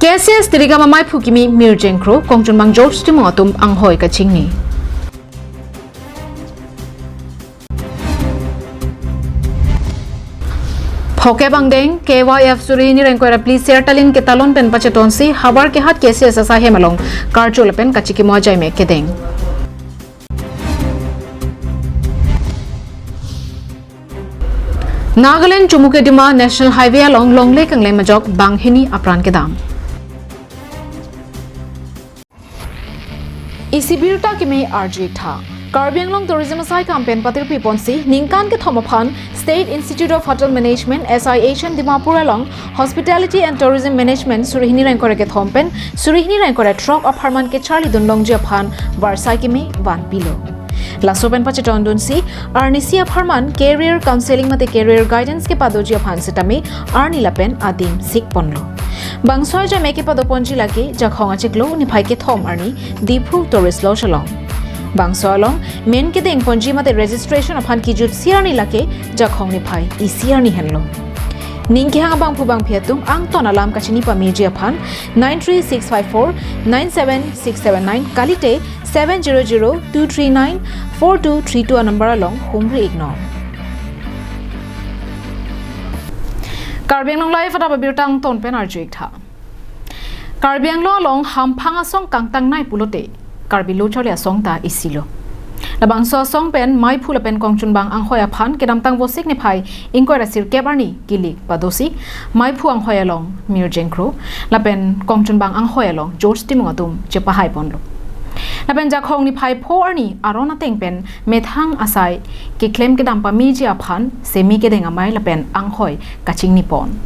KSS diriga mamai phukimi mirjengkro kongjun bang George timo atum anghoi ka chingni Phoke bangdeng KYF suri ni rengkoi rapli sertalin ke talon pen pacheton si habar ke hat KSS asa hemalong karchol pen kachiki mojai me kedeng Nagaland Chumuke Dima National Highway along Longley Kanglei Majok Banghini Apran Kedam Abirta ke me RJ tha Karbianglong Tourism Asai campaign patir piponsi Ningkan ke Thomaphan State Institute of Hotel Management SIH and Dimapur along Hospitality and Tourism Management Surihini Rankore ke Thompen Surihini Rankore Truck of Harman ke Charlie Dunlong Japan Varsai ke me Van Pilo Lasopen Pacheton Dunsi Arnisi of Harman Career Counseling mate Career Guidance ke Padoji of Hansitame Arni Lapen Adim Sik Ponlo Bangsoy ja meke padoponji lake jakhonga chiklo ni phaike thom arni Diphu Tourist Lo Shalong Bangsoy long main ke deng ponji mate registration aphan ki jut siarni lake jakhong ni phai I siarni henlo Ningki hang bang phubang phiatung ang ton alam kachini pa meji aphan 93654 97679 kalite 700239 4232 number along humri ignore Karbianglong live at Abirta ang ton pen arjik tha Karbianglong along hamphanga song kangtang nai pulote Karbilo chole song ta isilo Labang so song pen mai phula pen kongchun bang ang hoya phan kedam tang bosik ni phai ingkoi rasir kebarni kilik padosi mai phu ang hoya long mirjengkro lapen kongchun bang ang hoya long George timungatum chepa hai ponlo Lapen jakhong ni phai pho arni arona tengpen methang asai ki claim ke dampa mi ji aphan semi ke denga mai lapen anghoi kaching ni pon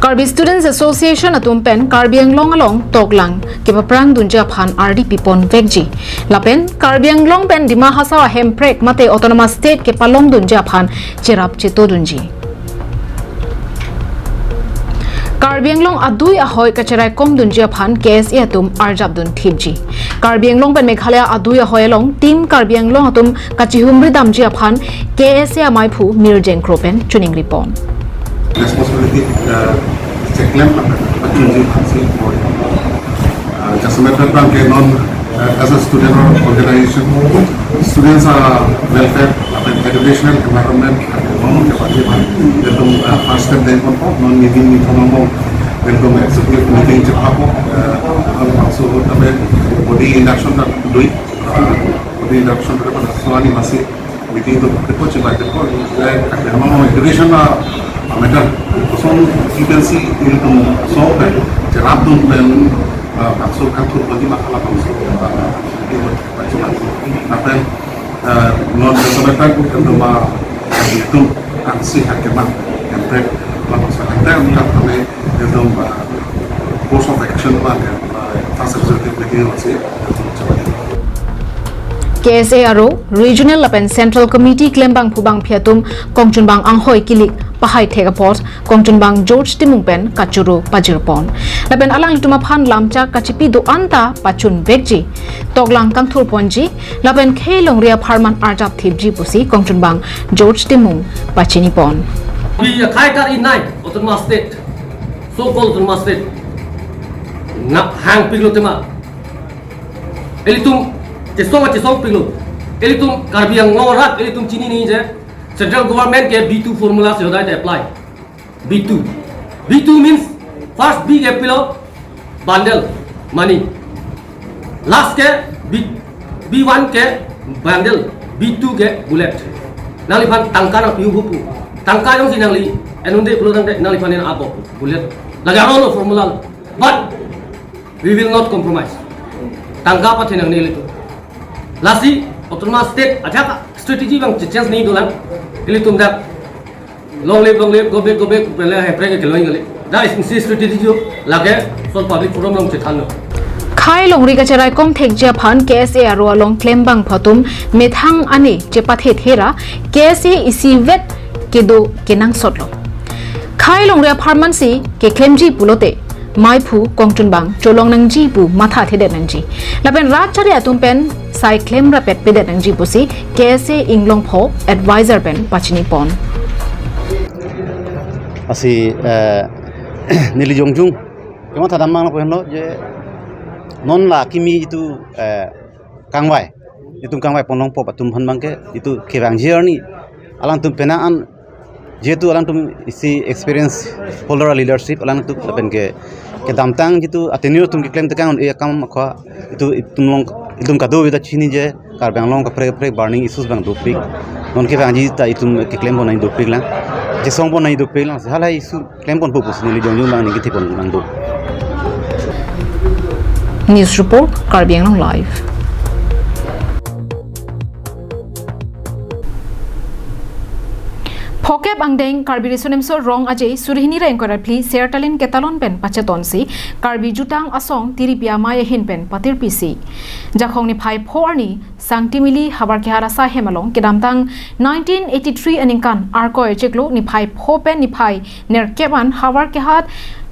Karbi Students Association atum pen Karbianglong along Toklang ke paprang dunja phan RDP pon vekji lapen Karbianglong pen dima hasawa hemprek mate autonomous state ke palong dunja phan cherap cheto dunji Karbianglong adui ahoy kacherai kom dunjia phan KSA atum arjab dun thibji Karbianglong pen Meghalaya adui ahoy along team Karbianglong atum kachihumri damjia phan KSA mai phu mirjeng kropen chuning ripon Responsibility checklam atunji phansi just a matter of non as a student organization students are welfare educational environment non first step then non meeting informal welcome executive meeting chapo also body induction doi body induction ko swani masi meeting to ko chila ko education matter so you can see into so jarab dun pen also kantor bagi masalah bangsa apa non sebenarnya bukan cuma itu aksi hakiman yang baik bangsa kita untuk kami itu course of action lah fast executive begini masih KSA aro regional lapen central committee klembang phubang phiatum kongchun bang anghoi kilik pahai thega pot kongchun bang George timung pen kachuru pajirpon lapen alang lituma phan lamcha kachipi do anta pachun vekji toglang kangthur ponji lapen khelong ria pharman arjap thibji pusi kongchun bang George timung pachini pon we khai kar in nine autonomous state so called autonomous state na hang piglotema elitum Cesong pilu, elitum Karbianglong rat, elitum Cini ni je, central government ke B2 formula sudah apply. B2 means first B ke pilu bundle money, last ke B1 ke bundle, B2 ke bullet. Nali pan tangka na piu hupu, tangka yang sinangli, enunde pilu tangka nali panen apa bullet. Lagi arono formula, but we will not compromise. Tangka apa sinang ni itu. Lasi autonomous state aja strategi bang chance nahi dolan ili tum dak long live go back pele hai prege keloi gale da is strategy jo lage sol public forum long chethano khai longri ka cherai kom thek ja phan KSA aro long claim bang phatum methang ani chepathe thera KSA isi vet kedo kenang sotlo khai longria pharmacy ke claimji pulote mai phu kongchun bang cholong nangji pu matha thede nangji lapen rat chari atum pen sai claim ra pet pede nangji pusi KSA inglong pho advisor pen pachini pon asi nili jongjung kemo thadam mang ko henlo je non la kimi itu kangwai itu kangwai ponong po patum han bangke itu kebang journey alang tum penaan jetu alang tum isi experience holder leadership alang tu pen ke damtang jitu atenio tum ke claim tekang e kam kho itu itum kado bida chini je kar banglong ka pre burning issues bang dopik non ke bang ji ta itum ke claim bon nai dopik la je song bon nai dopik la hala isu claim bon pupus ni jongjung bang ni ki thipon bang do News report Karbi Anglong live. Phokep angdeng Karbi resunemso rong ajay surihini reng korar pli sertalin ketalon pen pachetonsi Karbi jutang asong tiripia maya hin pen patir pisi jakhong ni phai phorni sangtimili habar ke hara sa hemalong kedamtang 1983 aningkan arkoy cheklo ni phai phopen ni phai nerkeban habar ke hat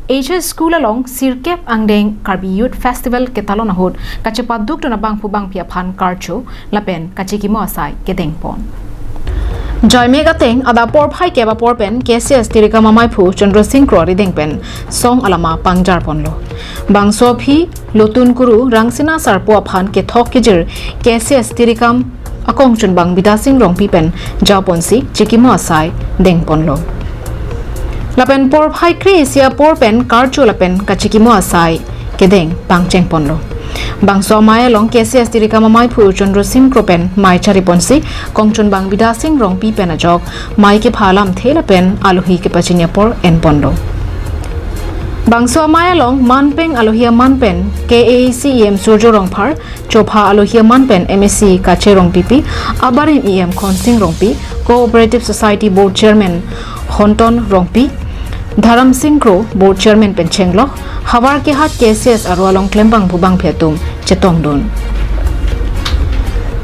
HS School along Sirkep Angdeng Karbi Youth Festival ketalon ahut kachepaduk to na bangpu bangpia phan karcho lapen kachikimo asai kedengpon Jaime gateng adapor phai keba porpen KCS tirika mamai phu Chandra Singh Kro rideng pen song alama pangjar ponlo bangso phi lotun kuru rangsina sarpo phan ke thok kejir KCS tirikam akong chun bang bida sing rong pi pen japonsi chikimo asai deng ponlo lapen por phai kresia porpen karcho lapen kachikimo asai kedeng pangcheng ponlo bangso maya long KCS tirika mamai phu Chandra Singh Kropen mai chari ponsi kongchun bang bida sing rong pi pen ajok mai ke phalam thela pen aluhi ke pachinya por en pondo bangso maya long manpeng alohia manpen KACEM Surjo rong phar chopha alohia manpen MSc kache rong pipi abarim EM khonsing rong pi Cooperative Society Board Chairman Honton rong pi Dharam Singh Kro Board Chairman pen chenglok habar ke hat KCS arwalong klembang bubang phetum chetong don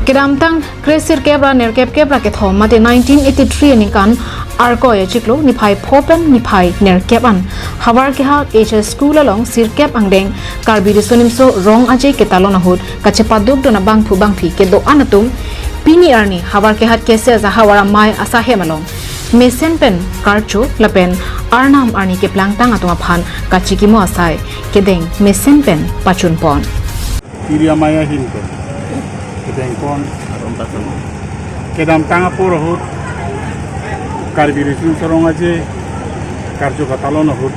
kedamtang kresir kebra nerkep kebra ke thoma de 1983 ni kan arko ye chiklo ni phai phopen ni phai nerkepan habar ke hat HS School along Sirkep Angdeng Karbi resunimso rong ajay ke talon ahut kachepaduk dona bang bubang phi ke do anatum pini arni habar ke hat KCS hawara mai asa hemalong Mesen pen karcho lapen arnam arni ke plangtang atuma phan kachikimo asai kedeng mesen pen pachun pon Tiria maya hin pen kedeng pon kedam tanga poro hut Karbi resun sorong aje karcho katalon hut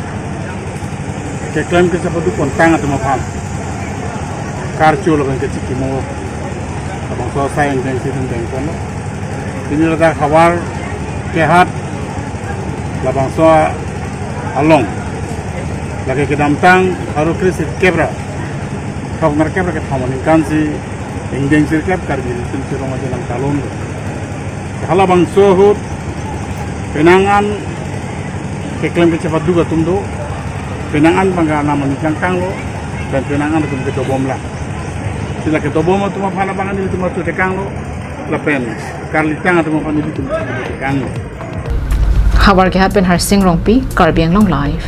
ke klaim ke sapadu pon tanga atuma phan karcho lapen ke chikimo abang so sayang deng sideng deng pon ini lada khabar kehat labang so along lagi kedamtang haru krisis kebra kau mereka ke thamani kansi ingdeng sirkep Karbi resun sorong aje lang talon hala bang so hut penangan ke klaim ke cepat juga tumdo penangan bangga nama nikang kang lo dan penangan tum ke tobom lah sila ke tobom tu ma phana bangan itu ma tu tekang lo lapen karlitang atau ma itu tekang lo habar ke happen har sing rong pi Karbi Anglong live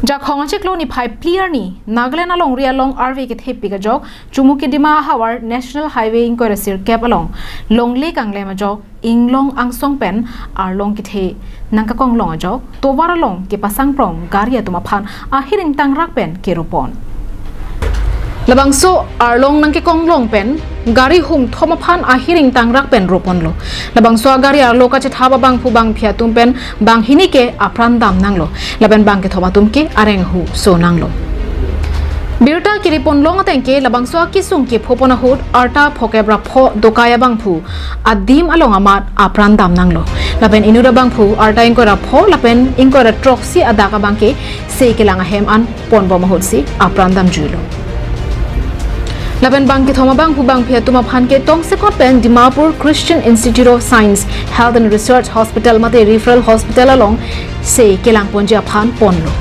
jakhong cheklo ni phai clear ni Nagaland along ria long RV ke thepi ka jok chumuki dima hawar National Highway inko resir cap along longle kangle ma jok inglong angsong pen arlong ki the nangka kong long ajok tobar along ke pasang prong garia tuma phan ahiring tang rak pen ke ropon labangso arlong nangke kong long pen gari hung thoma phan ahiring tang rak pen ropon lo labangso gari arlo ka che thaba bang pu bang phia tum pen bang hini ke apran dam nang lo laben bang ke thoma tum ke areng hu so nang lo Abirta kiripon long atengke labangso ki sung ke phopona hut arta phokebra pho dokaya bang phu adim along amat apran dam nang lo laben inura bang phu arta inkora pho laben inkora troxy adaka bang ke sei ke langa hem an pon bom hut si apran dam julo laben bang ke thoma bang pu bang phia tuma phan ke tong sekot pen Dimapur Christian Institute of Science Health and Research Hospital mate referral hospital along sei kelang ponja phan ponlo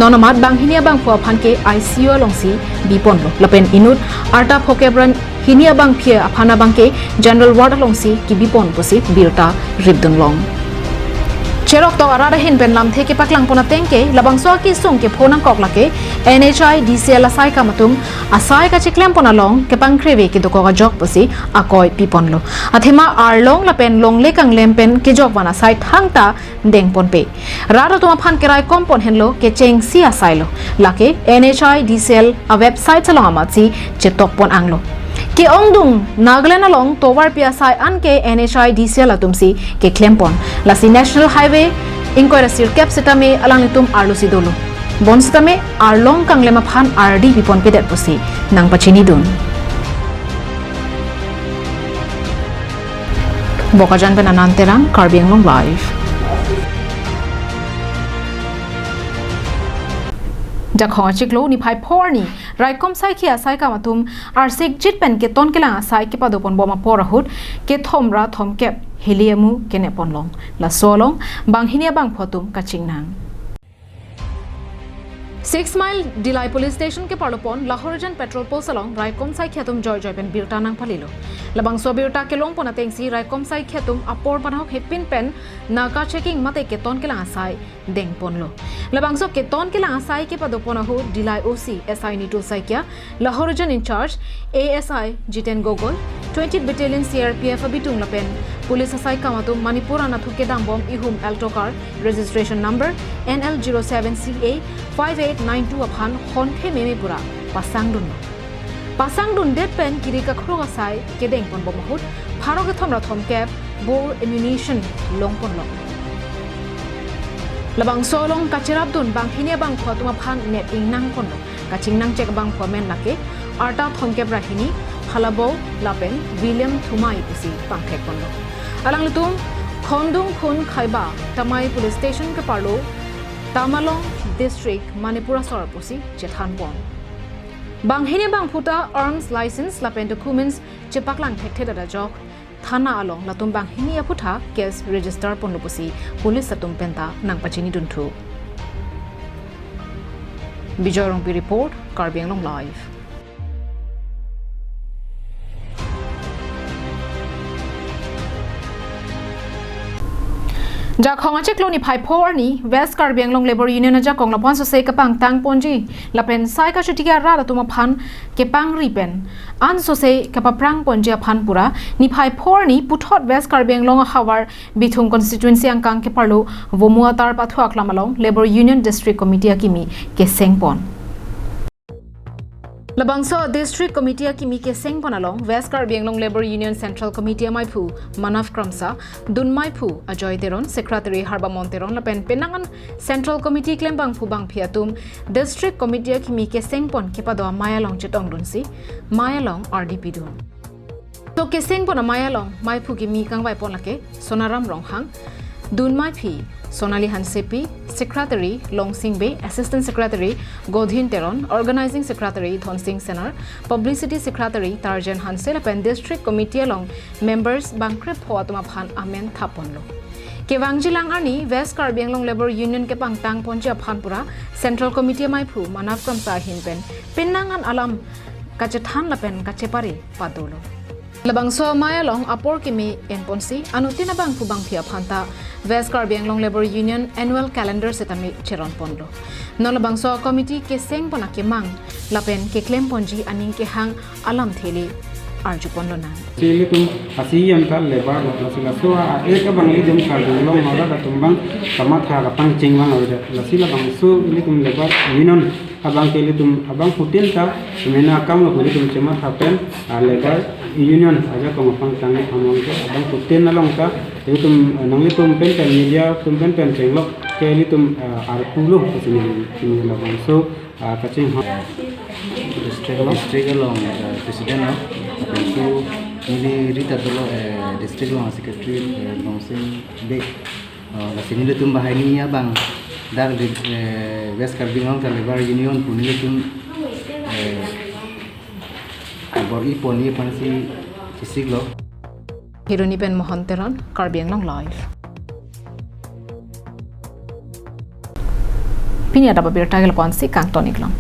nonamat bang hinia bang pu phan ke ICU along si bi ponlo lapen inut arta phokebran hinia bang phia aphana bang ke general ward along si ki bi pon posi Abirta ribdung long Cherok to arada hin pen lam theke paklang pona tengke labang so ki sung ke phonang kok lake NHI DCL asai ka matum asai ka chiklem pona long ke pangkreve ki doko ga jok posi akoi pipon lo athema ar long la pen long le kang lem pen ke jok wana sai thangta deng pon pe rada to phan kerai kompon hen lo ke cheng si asai lo lake NHI DCL a website salong amatsi che tok pon anglo ke ongdung Nagaland along towar pia sai an ke NHI DCL atumsi ke klempon lasi National Highway inkoira sirkep setame alang litum arlo sidolo bon setame arlong kanglema phan RD pipon pe det posi nang pachini dun bokajan pen ananterang Karbi Anglong live Jakhong chiklo ni phai phor ni raikom sai khia sai ka matum arsik jit pen ke ton kelang sai ke padopon boma porahut ke thomra thomkep heliamu kene ponlong la solong banghinia bang photum kachingnang 6 mile Dilai police station ke parlopon Lahorijan petrol post along raikom sai khatum joy pen birta nang palilo labang so birta ke long pona tengsi raikom sai khatum apor panhok hepin pen naga checking mate ke ton kelang sai deng ponlo labang so ke ton kelang sai ke padopona hu Dilai OC SI Nitu Saikia Lahorijan in charge ASI Jiten Gogol 20th Battalion CRPF abitung lapen police asai kamatum Manipur anathu ke dambom ihum altocar registration number NL07CA 5892 aphan honphe memepura pasangdun det pen kirika khroga sai kedeng pon bomahut pharoga thomra thomkep bor ammunition longpon long labang solong kachirabdun bang hinia bang khotuma phan net ingnang pon kaching nang chek bang phomen lake arta thomkep rahini halabo lapen William Thumai pusi pangthek pon alang lutum khondung khun khaiba tamai police station ke parlo Tamalong District Manipura Sorapusi Chethanpon Bang hine bang puta arms license lapen documents chepaklang thekte da jok thana along latum bang hini aputha case register ponlopusi police satum penta nang pachini dunthu Bijorong report Karbi Anglong live Jakhong chiklo ni phai phor ni West Karbi Anglong Labor Union ja kong lapon so se kapang tang ponji lapen sai ka chutia ra tuma phan ke pang ripen an so se kapaprang ponji phan pura ni phai phor ni puthot West Karbi Anglong hawar bithung constituency angkang ke parlo vomua tar pathuak lamalong Labor Union District Committee akimi ke sengpon Labangso District Committee kimi ke sengpon along West Karbi Anglong Labor Union Central Committee Maipu Manav Kramsa Dun Maipu Ajoy Teron Secretary Harba Monteron lapen penangan Central Committee klembang phubang phiatum District Committee kimi ke sengpon kepadwa Mayalong chetong dunsi Mayalong RDP dun to ke sengpon Mayalong Maipu kimi kangwai pon lake Sonaram Ronghang Dun Maipi Sonali Hansepi, Secretary Long Singbe, Assistant Secretary Godhin Teron, Organizing Secretary Thon Singh Senar, Publicity Secretary Tarjan Hansel, and District Committee along members Bangkrep Hoatuma Phan Amen Thaponlo. Kevangjilang Arni, West Karbi Anglong Labor Union ke Pangtang Ponja Phanpura, Central Committee Maipu, Manav Kramsar Hinpen, Penangan Alam Kachethan Lapen Kachepari Padolo. Labangso Mayalong apor kimi enponsi anutina bang pubang phia phanta West Karbi Anglong Labor Union annual calendar setami cheron ponlo no labangso committee ke seng pona ke mang lapen ke claim ponji aning ke hang alam theli arju ponlo na sili tum asiyan kal lebar lasila so ek bang idum kal long hoda ka tumbang kama tha ka pang chingwang hoda lasila bang so litum lebar union abang ke litum abang putin ta mena kam lo litum chema thapen lebar union aja ko mapang tang among ke abang putin na long ka litum nang litum pen media tum pen chenglo ke litum arpulo sini labang so kaching district along president no so ini rita dulu district along secretary langsung be la sini letum bahani ya bang dar West Karbi Anglong Labor Union pun letum abor ipon si siglo Hironi pen Mohanteron Karbi Anglong live Pinya da Abirta gelapon si Kantoniklam